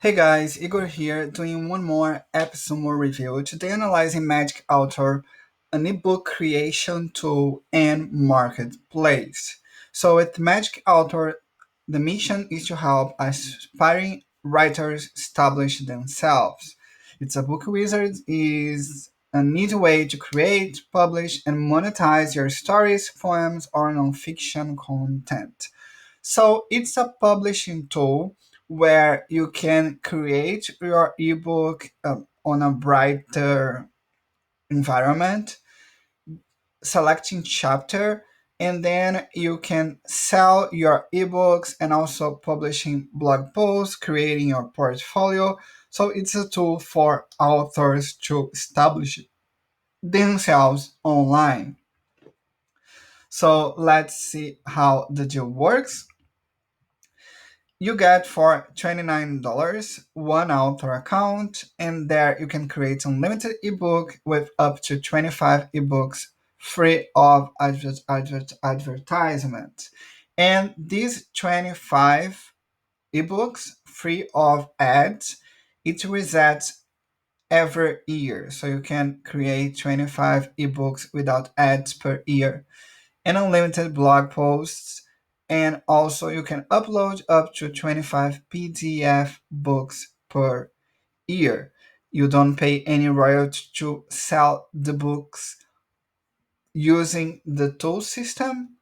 Hey guys, Igor here doing one more AppSumo review. Today analyzing Magic Author, an ebook creation tool and marketplace. So with Magic Author, the mission is to help aspiring writers establish themselves. It's a book wizard is a neat way to create, publish, and monetize your stories, poems, or nonfiction content. So it's a publishing tool where you can create your ebook on a brighter environment, selecting chapter, and then you can sell your ebooks and also publishing blog posts, creating your portfolio. So it's a tool for authors to establish themselves online. So let's see how the deal works. You get for $29 one author account, and there you can create unlimited ebook with up to 25 ebooks free of advertisement. And these 25 ebooks free of ads, it resets every year. So you can create 25 ebooks without ads per year and unlimited blog posts. And also, you can upload up to 25 PDF books per year. You don't pay any royalty to sell the books using the tool system.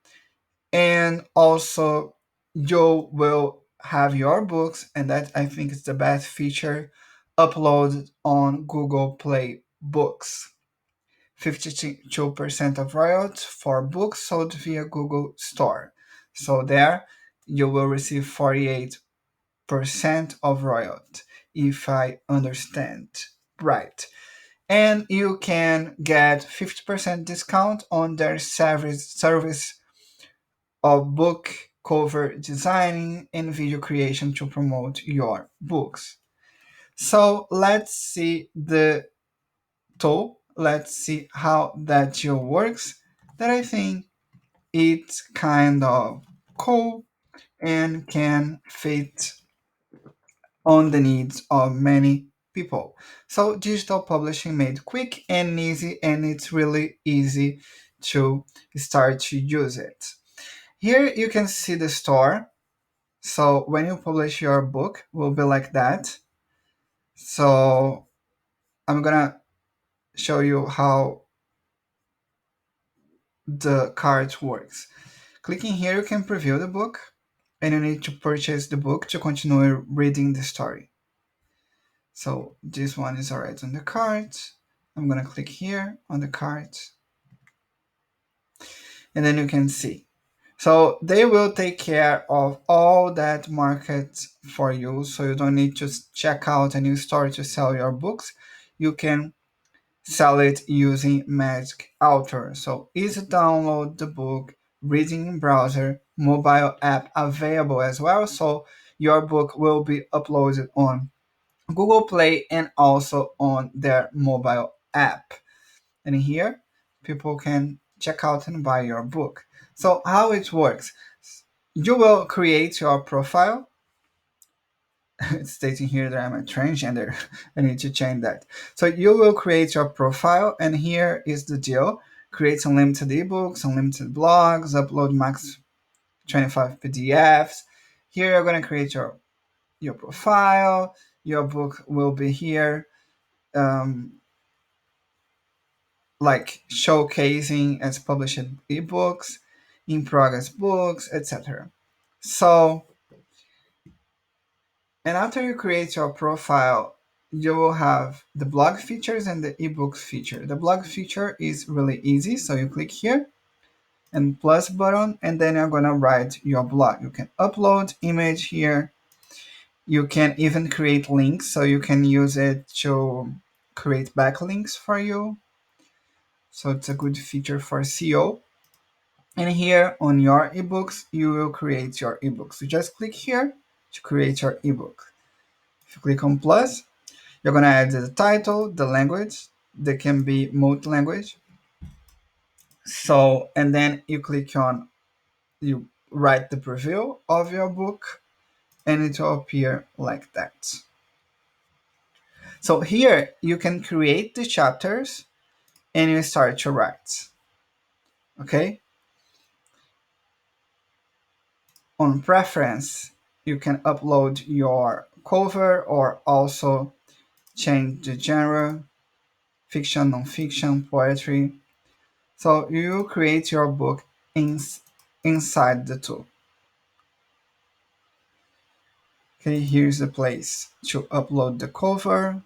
And also, you will have your books, and that I think is the best feature, uploaded on Google Play Books. 52% of royalties for books sold via Google Store. So there you will receive 48% of royalty, if I understand right. And you can get 50% discount on their service of book cover designing and video creation to promote your books. So let's see the tool. Let's see how that tool works. That I think it's kind of cool and can fit on the needs of many people. So digital publishing made quick and easy, and it's really easy to start to use it. Here you can see the store. So when you publish your book, will be like that. So I'm gonna show you how the cart works. Clicking here, you can preview the book, and you need to purchase the book to continue reading the story. So this one is already on the cart. I'm gonna click here on the cart, and then you can see. So they will take care of all that market for you, so you don't need to check out a new store to sell your books. You can sell it using Magic Author. So easy to download the book, reading in browser, mobile app available as well. So your book will be uploaded on Google Play and also on their mobile app. And here people can check out and buy your book. So how it works? You will create your profile. It's stating here that I'm a transgender. I need to change that. So you will create your profile, and here is the deal. Create unlimited ebooks, unlimited blogs, upload max 25 PDFs. Here you're going to create your profile. Your book will be here, um, like showcasing as published ebooks, in progress books, etc. So, and after you create your profile, you will have the blog features and the ebooks feature. The blog feature is really easy, so you click here and plus button, and then you're gonna write your blog. You can upload image here. You can even create links, so you can use it to create backlinks for you. So it's a good feature for SEO. And here on your ebooks, you will create your ebooks. You just click here to create your ebook. If you click on plus, you're gonna add the title, the language. They can be multi-language. So, and then you click on, you write the preview of your book, and it will appear like that. So here you can create the chapters and you start to write. Okay? On preference, you can upload your cover or also change the genre, fiction, non-fiction, poetry. So you create your book inside the tool. Okay, here's the place to upload the cover.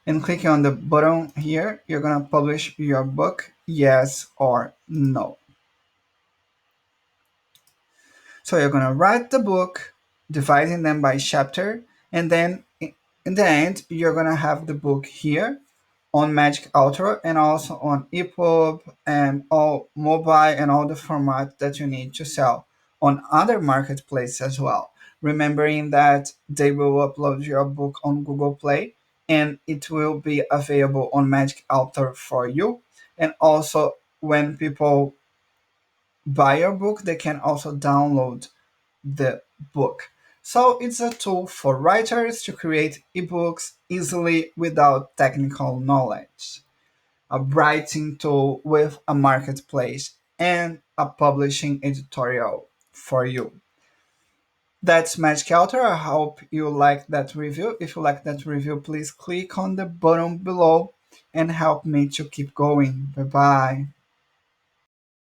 And clicking on the button here, you're gonna publish your book, yes or no. So you're gonna write the book, dividing them by chapter, and then in the end, you're gonna have the book here on Magic Author and also on EPUB and all mobile and all the format that you need to sell on other marketplaces as well. Remembering that they will upload your book on Google Play and it will be available on Magic Author for you. And also, when people buy your book, they can also download the book. So it's a tool for writers to create ebooks easily without technical knowledge. A writing tool with a marketplace and a publishing editorial for you. That's Magic Author. I hope you like that review. If you like that review, please click on the button below and help me to keep going. Bye bye.